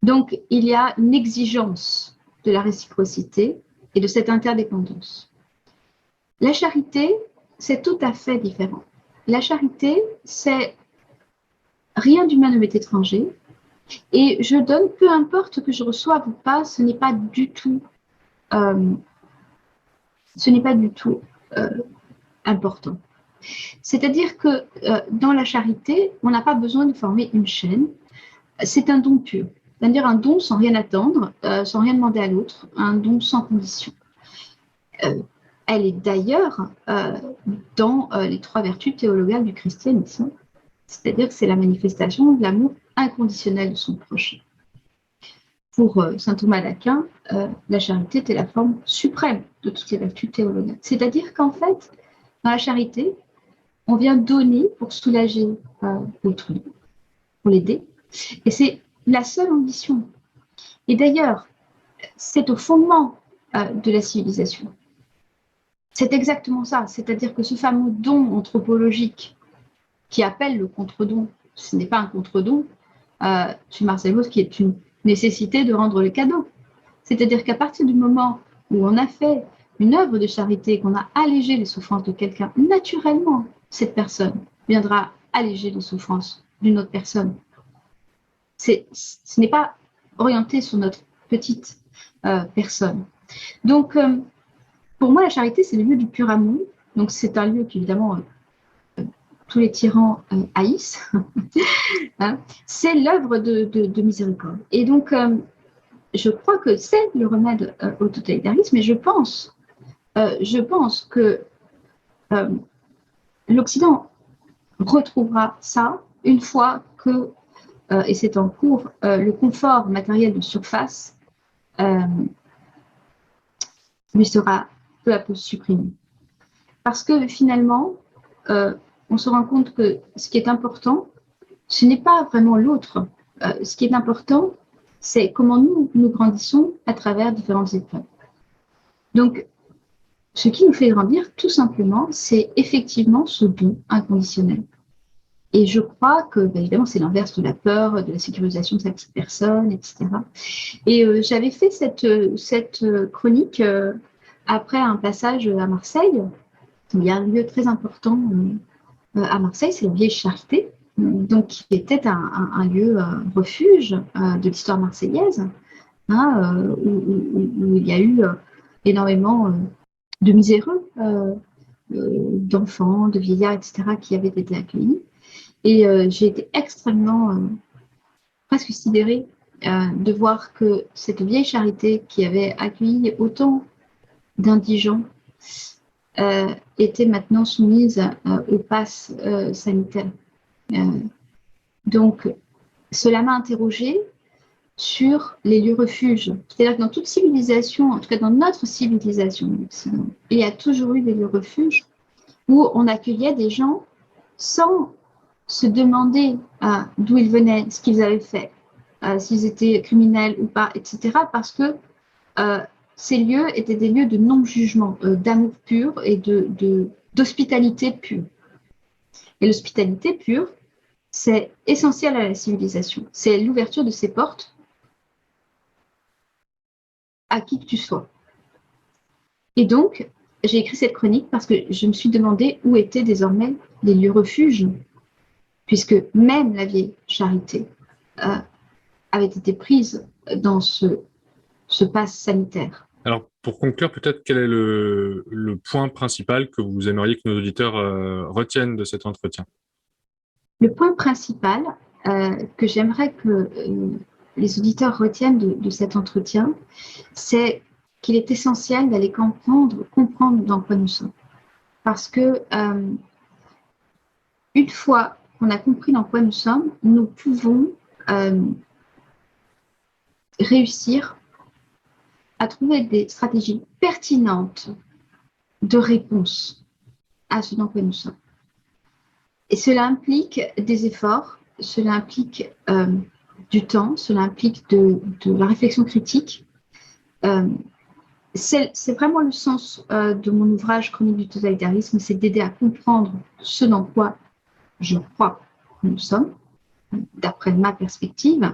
Donc, il y a une exigence de la réciprocité et de cette interdépendance. La charité, c'est tout à fait différent. La charité, c'est rien d'humain ne m'est étranger. Et je donne, peu importe que je reçoive ou pas, ce n'est pas du tout important. C'est-à-dire que dans la charité, on n'a pas besoin de former une chaîne. C'est un don pur. C'est-à-dire un don sans rien attendre, sans rien demander à l'autre, un don sans condition. Elle est d'ailleurs dans les 3 vertus théologales du christianisme. C'est-à-dire que c'est la manifestation de l'amour inconditionnel de son prochain. Pour saint Thomas d'Aquin, la charité était la forme suprême de toutes les vertus théologales. C'est-à-dire qu'en fait, dans la charité, on vient donner pour soulager autrui, pour l'aider. Et c'est la seule ambition. Et d'ailleurs, c'est au fondement de la civilisation. C'est exactement ça. C'est-à-dire que ce fameux don anthropologique qui appelle le contre-don, ce n'est pas un contre-don, chez Marcel Mauss, qui est une nécessité de rendre le cadeau. C'est-à-dire qu'à partir du moment où on a fait une œuvre de charité, qu'on a allégé les souffrances de quelqu'un, naturellement, cette personne viendra alléger les souffrances d'une autre personne. Ce n'est pas orienté sur notre petite personne. Donc, pour moi, la charité, c'est le lieu du pur amour. Donc, c'est un lieu qu'évidemment, tous les tyrans haïssent. Hein. C'est l'œuvre de miséricorde. Et donc, je crois que c'est le remède au totalitarisme. Et je pense que l'Occident retrouvera ça une fois que, et c'est en cours, le confort matériel de surface lui sera peu à peu supprimé. Parce que finalement, on se rend compte que ce qui est important, ce n'est pas vraiment l'autre. Ce qui est important, c'est comment nous grandissons à travers différentes épreuves. Donc, ce qui nous fait grandir, tout simplement, c'est effectivement ce don inconditionnel. Et je crois que, évidemment, c'est l'inverse de la peur, de la sécurisation de sa petite personne, etc. Et j'avais fait cette chronique après un passage à Marseille. Il y a un lieu très important à Marseille, c'est la Vieille Charité, donc qui était un lieu refuge de l'histoire marseillaise, hein, où il y a eu énormément de miséreux, d'enfants, de vieillards, etc., qui avaient été accueillis. Et j'ai été extrêmement, presque sidérée de voir que cette Vieille Charité qui avait accueilli autant d'indigents était maintenant soumise au pass sanitaire. Donc, cela m'a interrogée sur les lieux refuges. C'est-à-dire que dans toute civilisation, en tout cas dans notre civilisation, il y a toujours eu des lieux refuges où on accueillait des gens sans se demander d'où ils venaient, ce qu'ils avaient fait, s'ils étaient criminels ou pas, etc. Parce que ces lieux étaient des lieux de non-jugement, d'amour pur et d'hospitalité pure. Et l'hospitalité pure, c'est essentiel à la civilisation. C'est l'ouverture de ses portes à qui que tu sois. Et donc, j'ai écrit cette chronique parce que je me suis demandé où étaient désormais les lieux refuges, puisque même la Vieille Charité avait été prise dans ce pass sanitaire. Alors, pour conclure, peut-être quel est le point principal que vous aimeriez que nos auditeurs retiennent de cet entretien? Le point principal que j'aimerais que les auditeurs retiennent de cet entretien, c'est qu'il est essentiel d'aller comprendre dans quoi nous sommes. Parce que une fois qu'on a compris dans quoi nous sommes, nous pouvons réussir à trouver des stratégies pertinentes de réponse à ce dans quoi nous sommes. Et cela implique des efforts, cela implique du temps, cela implique de la réflexion critique. C'est vraiment le sens de mon ouvrage Chronique du totalitarisme, c'est d'aider à comprendre ce dans quoi je crois que nous sommes, d'après ma perspective.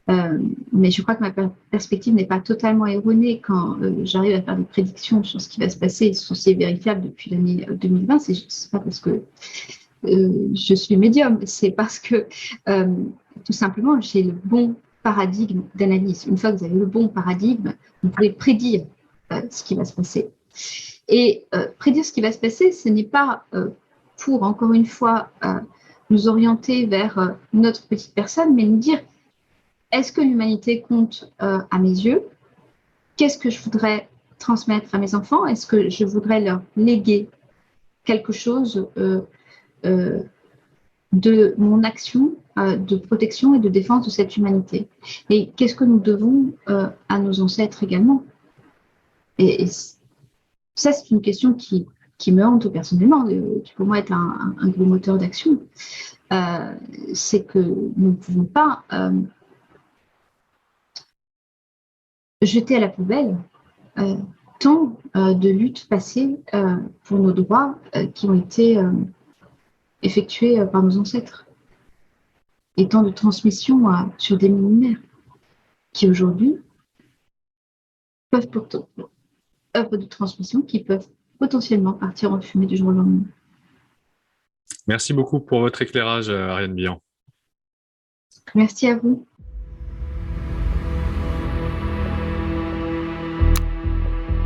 Mais je crois que ma perspective n'est pas totalement erronée quand j'arrive à faire des prédictions sur ce qui va se passer, sur ce qui est vérifiable depuis l'année 2020. C'est pas parce que je suis médium, c'est parce que tout simplement j'ai le bon paradigme d'analyse. Une fois que vous avez le bon paradigme, vous pouvez prédire ce qui va se passer. Et prédire ce qui va se passer, ce n'est pas pour, encore une fois, nous orienter vers notre petite personne, mais nous dire est-ce que l'humanité compte à mes yeux? Qu'est-ce que je voudrais transmettre à mes enfants? Est-ce que je voudrais leur léguer quelque chose de mon action de protection et de défense de cette humanité. Et qu'est-ce que nous devons à nos ancêtres également? Et ça, c'est une question qui me hante personnellement, qui pour moi est un gros moteur d'action. C'est que nous ne pouvons pas jeter à la poubelle tant de luttes passées pour nos droits qui ont été effectuées par nos ancêtres, et tant de transmissions sur des millénaires qui aujourd'hui peuvent pourtant œuvres de transmission qui peuvent potentiellement partir en fumée du jour au lendemain. Merci beaucoup pour votre éclairage, Ariane Bihan. Merci à vous.